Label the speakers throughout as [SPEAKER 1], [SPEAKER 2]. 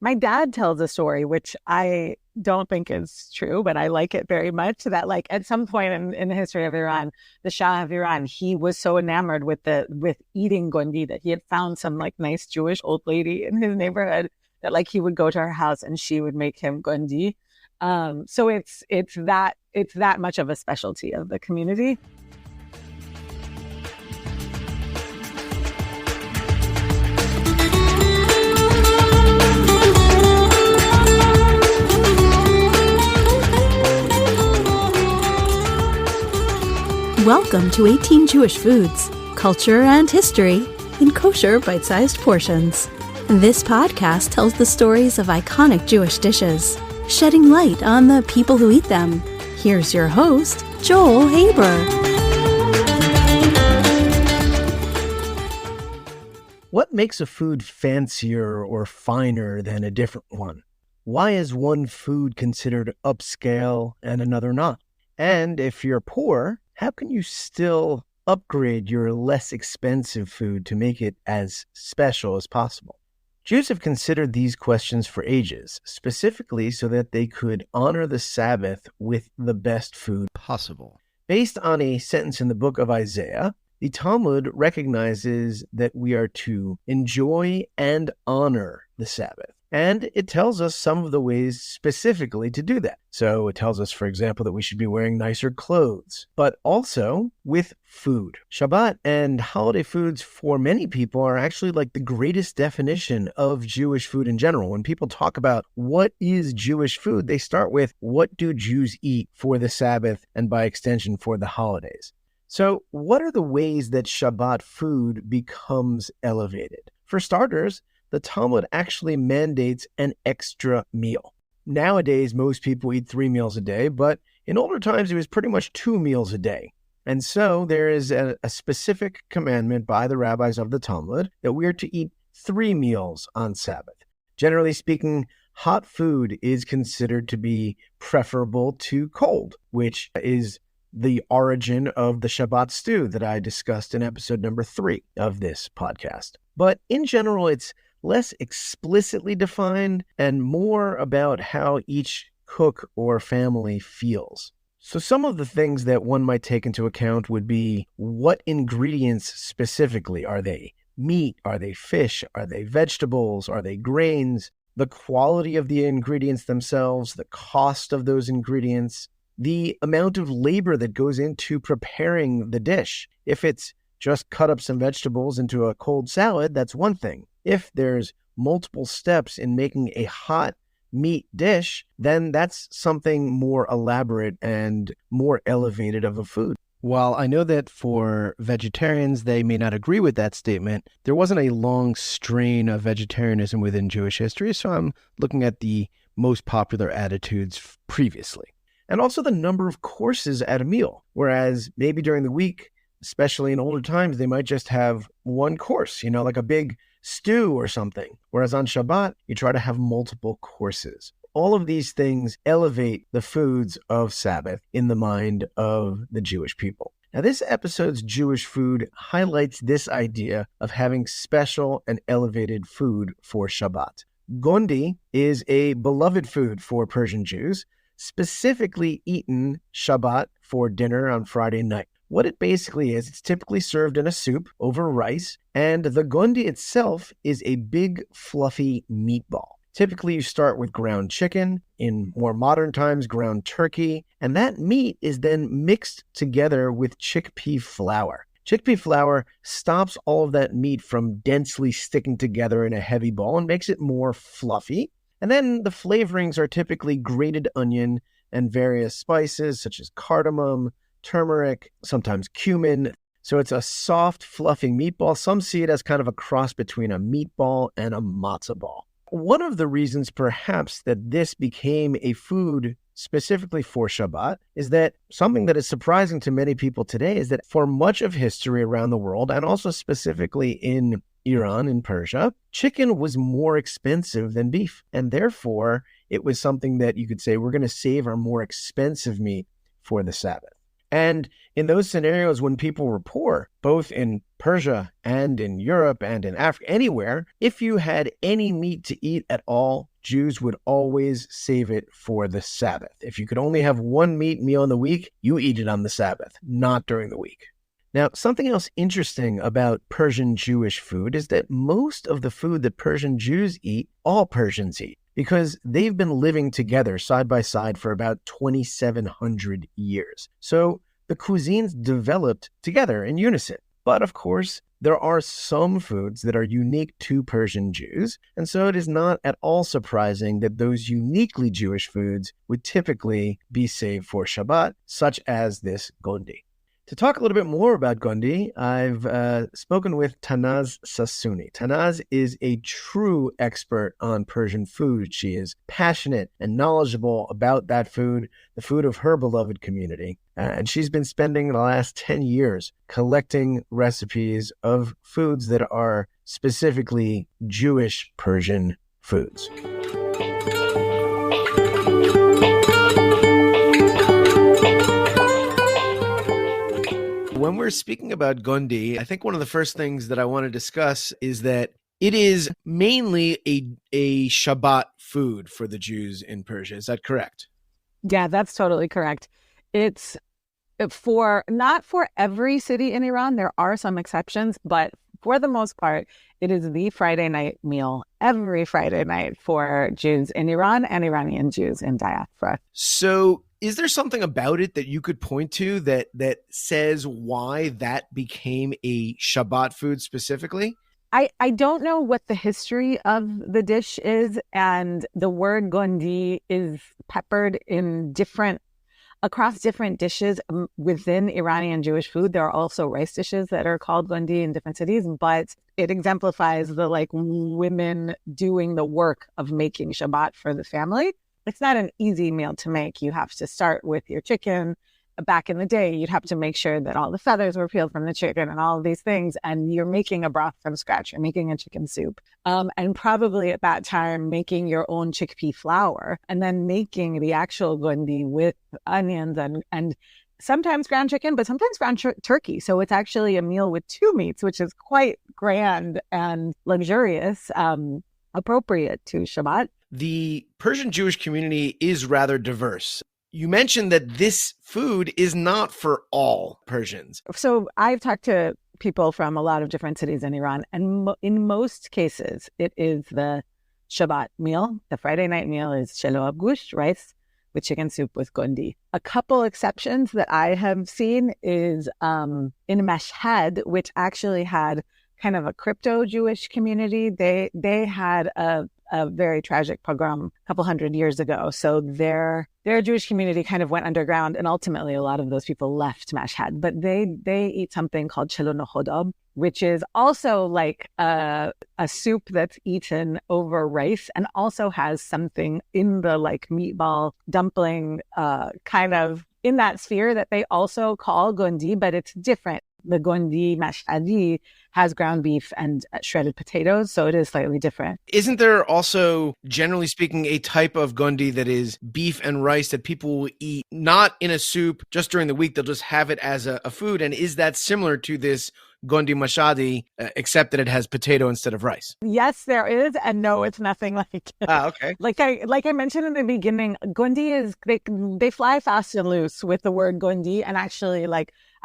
[SPEAKER 1] My dad tells a story, which I don't think is true, but I like it very much, that like at some point in the history of Iran, the Shah of Iran, he was so enamored with eating Gondi that he had found some like nice Jewish old lady in his neighborhood that like he would go to her house and she would make him Gondi. So it's that much of a specialty of the community.
[SPEAKER 2] Welcome to 18 Jewish Foods, Culture and History in Kosher Bite-Sized Portions. This podcast tells the stories of iconic Jewish dishes, shedding light on the people who eat them. Here's your host, Joel Haber.
[SPEAKER 3] What makes a food fancier or finer than a different one? Why is one food considered upscale and another not? And if you're poor, how can you still upgrade your less expensive food to make it as special as possible? Jews have considered these questions for ages, specifically so that they could honor the Sabbath with the best food possible. Based on a sentence in the book of Isaiah, the Talmud recognizes that we are to enjoy and honor the Sabbath. And it tells us some of the ways specifically to do that. So it tells us, for example, that we should be wearing nicer clothes, but also with food. Shabbat and holiday foods for many people are actually like the greatest definition of Jewish food in general. When people talk about what is Jewish food, they start with what do Jews eat for the Sabbath and by extension for the holidays. So what are the ways that Shabbat food becomes elevated? For starters, the Talmud actually mandates an extra meal. Nowadays, most people eat 3 meals a day, but in older times, it was pretty much 2 meals a day. And so there is a specific commandment by the rabbis of the Talmud that we are to eat 3 meals on Sabbath. Generally speaking, hot food is considered to be preferable to cold, which is the origin of the Shabbat stew that I discussed in episode number 3 of this podcast. But in general, it's less explicitly defined and more about how each cook or family feels. So some of the things that one might take into account would be what ingredients specifically are they? Meat? Are they fish? Are they vegetables? Are they grains? The quality of the ingredients themselves, the cost of those ingredients, the amount of labor that goes into preparing the dish. If it's just cut up some vegetables into a cold salad, that's one thing. If there's multiple steps in making a hot meat dish, then that's something more elaborate and more elevated of a food. While I know that for vegetarians, they may not agree with that statement, there wasn't a long strain of vegetarianism within Jewish history, so I'm looking at the most popular attitudes previously. And also the number of courses at a meal, whereas maybe during the week, especially in older times, they might just have one course, like a big stew or something. Whereas on Shabbat, you try to have multiple courses. All of these things elevate the foods of Sabbath in the mind of the Jewish people. Now, this episode's Jewish food highlights this idea of having special and elevated food for Shabbat. Gondi is a beloved food for Persian Jews, specifically eaten Shabbat for dinner on Friday night. What it basically is, it's typically served in a soup over rice, and the gondi itself is a big, fluffy meatball. Typically, you start with ground chicken, in more modern times, ground turkey, and that meat is then mixed together with chickpea flour. Chickpea flour stops all of that meat from densely sticking together in a heavy ball and makes it more fluffy. And then the flavorings are typically grated onion and various spices such as cardamom, turmeric, sometimes cumin. So it's a soft, fluffy meatball. Some see it as kind of a cross between a meatball and a matzah ball. One of the reasons perhaps that this became a food specifically for Shabbat is that something that is surprising to many people today is that for much of history around the world, and also specifically in Iran and Persia, chicken was more expensive than beef. And therefore, it was something that you could say, we're going to save our more expensive meat for the Sabbath. And in those scenarios, when people were poor, both in Persia and in Europe and in Africa, anywhere, if you had any meat to eat at all, Jews would always save it for the Sabbath. If you could only have one meat meal in the week, you eat it on the Sabbath, not during the week. Now, something else interesting about Persian Jewish food is that most of the food that Persian Jews eat, all Persians eat, because they've been living together side by side for about 2,700 years. So the cuisines developed together in unison. But of course, there are some foods that are unique to Persian Jews, and so it is not at all surprising that those uniquely Jewish foods would typically be saved for Shabbat, such as this Gondi. To talk a little bit more about Gondi, I've spoken with Tanaz Sassouni. Tanaz is a true expert on Persian food. She is passionate and knowledgeable about that food, the food of her beloved community. And she's been spending the last 10 years collecting recipes of foods that are specifically Jewish Persian foods. When we're speaking about Gondi, I think one of the first things that I want to discuss is that it is mainly a Shabbat food for the Jews in Persia. Is that correct?
[SPEAKER 1] Yeah, that's totally correct. It's not for every city in Iran. There are some exceptions, but for the most part, it is the Friday night meal every Friday night for Jews in Iran and Iranian Jews in diaspora.
[SPEAKER 3] So is there something about it that you could point to that says why that became a Shabbat food specifically?
[SPEAKER 1] I don't know what the history of the dish is, and the word gondi is peppered in across different dishes within Iranian Jewish food. There are also rice dishes that are called gondi in different cities, but it exemplifies the women doing the work of making Shabbat for the family. It's not an easy meal to make. You have to start with your chicken. Back in the day, you'd have to make sure that all the feathers were peeled from the chicken and all of these things. And you're making a broth from scratch. You're making a chicken soup. And probably at that time, making your own chickpea flour and then making the actual gondi with onions and sometimes ground chicken, but sometimes ground turkey. So it's actually a meal with two meats, which is quite grand and luxurious, appropriate to Shabbat.
[SPEAKER 3] The Persian Jewish community is rather diverse. You mentioned that this food is not for all Persians.
[SPEAKER 1] So I've talked to people from a lot of different cities in Iran, and in most cases, it is the Shabbat meal. The Friday night meal is sheloab gusht, rice with chicken soup with gondi. A couple exceptions that I have seen is in Mashhad, which actually had kind of a crypto-Jewish community. They had a very tragic pogrom a couple hundred years ago. So their Jewish community kind of went underground, and ultimately a lot of those people left Mashhad. But they eat something called chelo, which is also like a soup that's eaten over rice and also has something in the meatball dumpling kind of in that sphere that they also call gondi, but it's different. The gondi mashhadi has ground beef and shredded potatoes, so it is slightly different.
[SPEAKER 3] Isn't there also, generally speaking, a type of gondi that is beef and rice that people will eat not in a soup just during the week? They'll just have it as a food. And is that similar to this gondi mashhadi, except that it has potato instead of rice?
[SPEAKER 1] Yes, there is, and no, it's nothing like it.
[SPEAKER 3] Okay.
[SPEAKER 1] Like I mentioned in the beginning, gondi is they fly fast and loose with the word gondi, and actually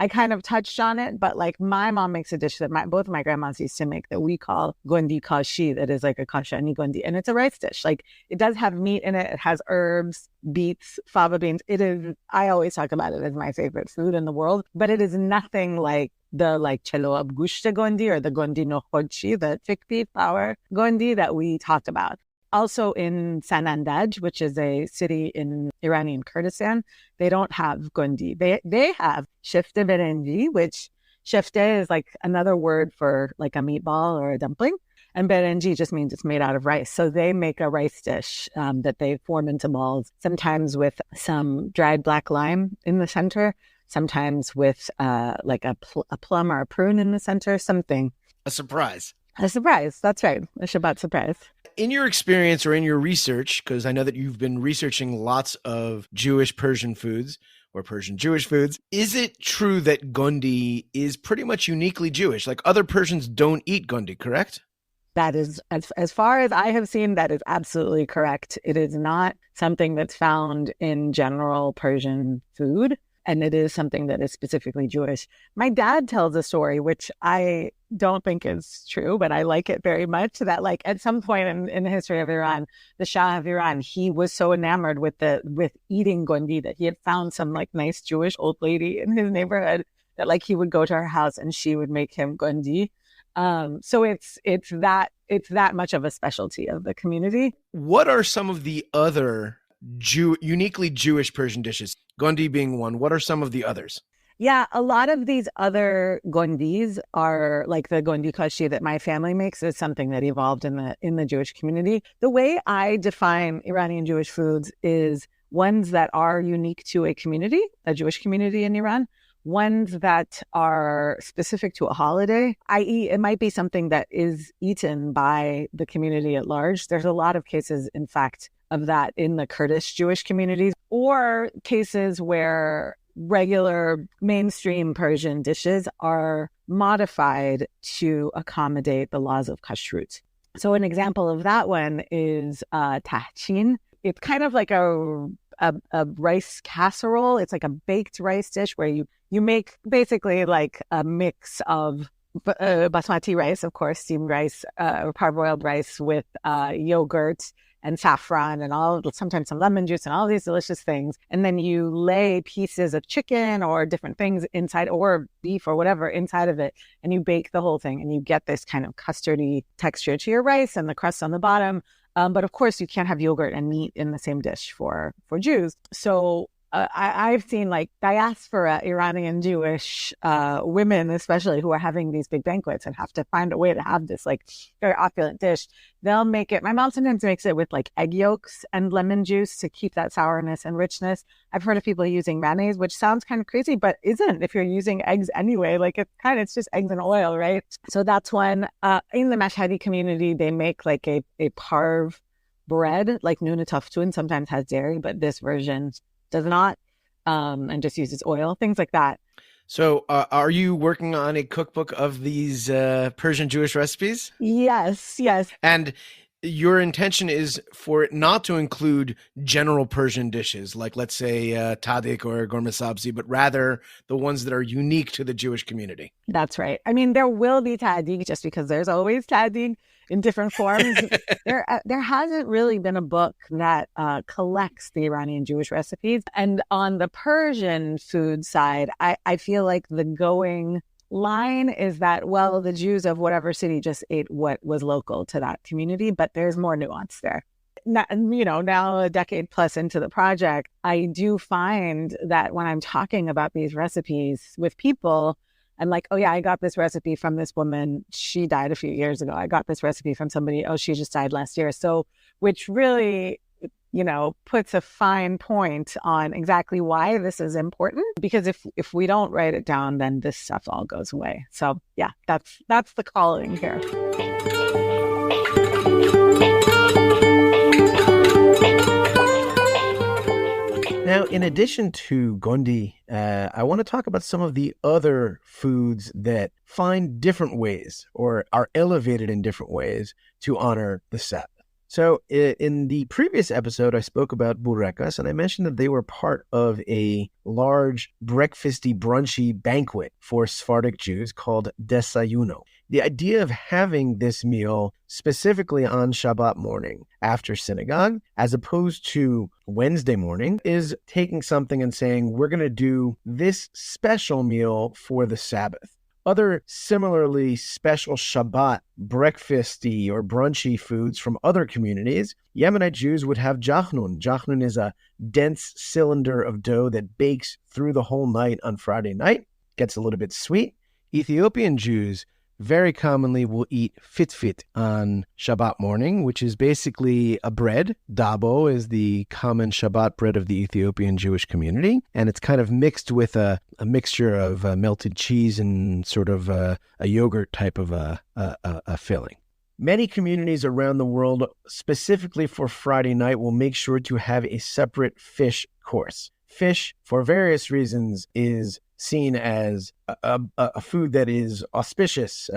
[SPEAKER 1] I kind of touched on it, but my mom makes a dish that both of my grandmas used to make that we call gondi kashi, that is like a kashani gondi, and it's a rice dish. It does have meat in it. It has herbs, beets, fava beans. It is. I always talk about it as my favorite food in the world, but it is nothing like the cheloab gushta gondi or the gondi no khodshi, the chickpea flour gondi that we talked about. Also in Sanandaj, which is a city in Iranian Kurdistan, they don't have gondi. They have shifte berenji, which shifte is another word for a meatball or a dumpling. And berenji just means it's made out of rice. So they make a rice dish that they form into balls, sometimes with some dried black lime in the center, sometimes with a plum or a prune in the center, something.
[SPEAKER 3] A surprise.
[SPEAKER 1] A surprise. That's right. A Shabbat surprise.
[SPEAKER 3] In your experience or in your research, because I know that you've been researching lots of Jewish Persian foods or Persian Jewish foods, is it true that gondi is pretty much uniquely Jewish? Other Persians don't eat gondi, correct?
[SPEAKER 1] That is, as far as I have seen, that is absolutely correct. It is not something that's found in general Persian food, and it is something that is specifically Jewish. My dad tells a story, which I don't think is true, but I like it very much, that like at some point in the history of Iran, the Shah of Iran, he was so enamored with eating Gondi that he had found some like nice Jewish old lady in his neighborhood that like he would go to her house and she would make him Gondi. So it's that much of a specialty of the community.
[SPEAKER 4] What are some of the other uniquely Jewish Persian dishes? Gondi being one. What are some of the others?
[SPEAKER 1] Yeah, a lot of these other gondis are like the gondi kashi that my family makes is something that evolved in the Jewish community. The way I define Iranian Jewish foods is ones that are unique to a community, a Jewish community in Iran, ones that are specific to a holiday, i.e. it might be something that is eaten by the community at large. There's a lot of cases, in fact, of that in the Kurdish Jewish communities, or cases where regular mainstream Persian dishes are modified to accommodate the laws of kashrut. So an example of that one is tahchin. It's kind of like a rice casserole. It's like a baked rice dish where you make basically like a mix of basmati rice, of course, steamed rice, or parboiled rice with yogurt and saffron and sometimes some lemon juice and all these delicious things. And then you lay pieces of chicken or different things inside, or beef or whatever inside of it. And you bake the whole thing and you get this kind of custardy texture to your rice and the crust on the bottom. But of course you can't have yogurt and meat in the same dish for Jews. So I've seen like diaspora Iranian Jewish women, especially, who are having these big banquets and have to find a way to have this like very opulent dish. They'll make it. My mom sometimes makes it with like egg yolks and lemon juice to keep that sourness and richness. I've heard of people using mayonnaise, which sounds kind of crazy, but isn't if you're using eggs anyway. Like it's just eggs and oil, right? So that's one. In the Mashhadi community, they make like a parve bread, like nuna toftun, sometimes has dairy, but this version does not, and just uses oil, things like that.
[SPEAKER 4] So are you working on a cookbook of these Persian Jewish recipes?
[SPEAKER 1] Yes.
[SPEAKER 4] And your intention is for it not to include general Persian dishes, like let's say tadik or gourmet sabzi, but rather the ones that are unique to the Jewish community.
[SPEAKER 1] That's right. I mean, there will be tadik just because there's always tadik in different forms. There hasn't really been a book that collects the Iranian Jewish recipes. And on the Persian food side, I feel like the going line is that, well, the Jews of whatever city just ate what was local to that community, but there's more nuance there. Now a decade plus into the project, I do find that when I'm talking about these recipes with people, I'm like, oh yeah, I got this recipe from this woman. She died a few years ago. I got this recipe from somebody. Oh, she just died last year. So, which really, puts a fine point on exactly why this is important. Because if we don't write it down, then this stuff all goes away. So yeah, that's the calling here.
[SPEAKER 3] Now, in addition to Gondi, I want to talk about some of the other foods that find different ways or are elevated in different ways to honor the Sabbath. So in the previous episode, I spoke about burekas, and I mentioned that they were part of a large breakfasty, brunchy banquet for Sephardic Jews called desayuno. The idea of having this meal specifically on Shabbat morning after synagogue, as opposed to Wednesday morning, is taking something and saying, we're going to do this special meal for the Sabbath. Other similarly special Shabbat breakfasty or brunchy foods from other communities, Yemenite Jews would have jachnun. Jachnun is a dense cylinder of dough that bakes through the whole night on Friday night, gets a little bit sweet. Ethiopian Jews very commonly will eat fitfit on Shabbat morning, which is basically a bread. Dabo is the common Shabbat bread of the Ethiopian Jewish community, and it's kind of mixed with a mixture of melted cheese and sort of a yogurt type of a filling. Many communities around the world, specifically for Friday night, will make sure to have a separate fish course. Fish, for various reasons, is seen as a food that is auspicious.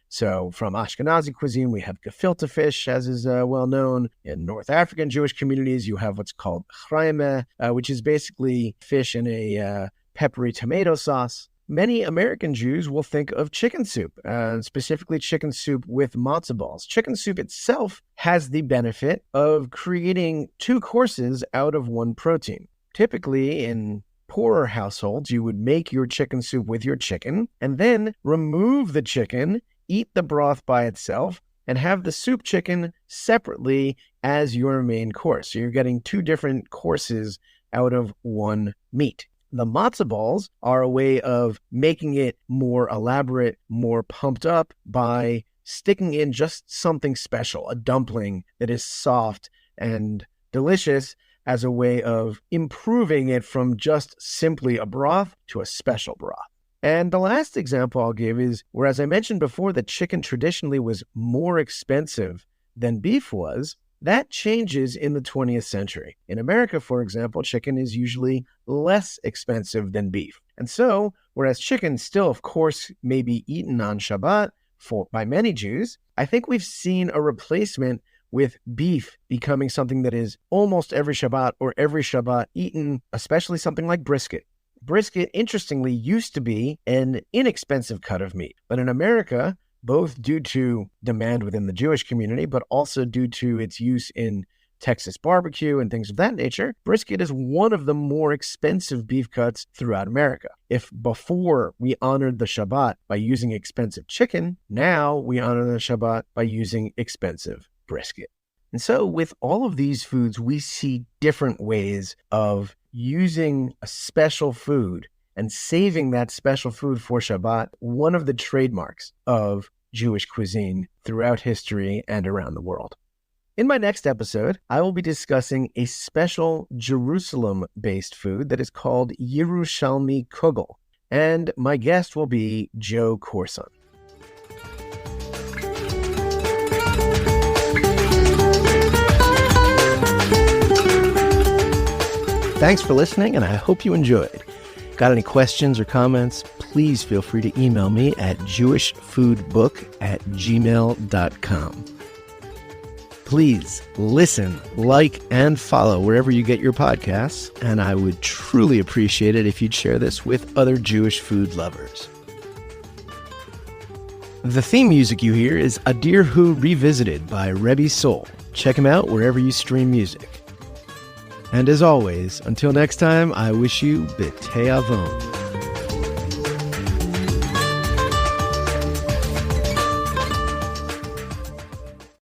[SPEAKER 3] So from Ashkenazi cuisine, we have gefilte fish, as is well known. In North African Jewish communities, you have what's called chraime, which is basically fish in a peppery tomato sauce. Many American Jews will think of chicken soup, specifically chicken soup with matzo balls. Chicken soup itself has the benefit of creating 2 courses out of 1 protein. Typically, in poorer households, you would make your chicken soup with your chicken and then remove the chicken, eat the broth by itself, and have the soup chicken separately as your main course. So you're getting 2 different courses out of 1 meat. The matzo balls are a way of making it more elaborate, more pumped up by sticking in just something special, a dumpling that is soft and delicious, as a way of improving it from just simply a broth to a special broth. And the last example I'll give is, whereas I mentioned before that chicken traditionally was more expensive than beef was, that changes in the 20th century. In America, for example, chicken is usually less expensive than beef. And so, whereas chicken still, of course, may be eaten on Shabbat by many Jews, I think we've seen a replacement with beef becoming something that is almost every Shabbat or every Shabbat eaten, especially something like brisket. Brisket, interestingly, used to be an inexpensive cut of meat. But in America, both due to demand within the Jewish community, but also due to its use in Texas barbecue and things of that nature, brisket is one of the more expensive beef cuts throughout America. If before we honored the Shabbat by using expensive chicken, now we honor the Shabbat by using expensive brisket. And so with all of these foods, we see different ways of using a special food and saving that special food for Shabbat, one of the trademarks of Jewish cuisine throughout history and around the world. In my next episode, I will be discussing a special Jerusalem-based food that is called Yerushalmi Kugel, and my guest will be Joe Corson. Thanks for listening, and I hope you enjoyed. Got any questions or comments? Please feel free to email me at jewishfoodbook@gmail.com. Please listen, like, and follow wherever you get your podcasts, and I would truly appreciate it if you'd share this with other Jewish food lovers. The theme music you hear is Adirhu Revisited by Rebbe Soul. Check him out wherever you stream music. And as always, until next time, I wish you B'tei Avon.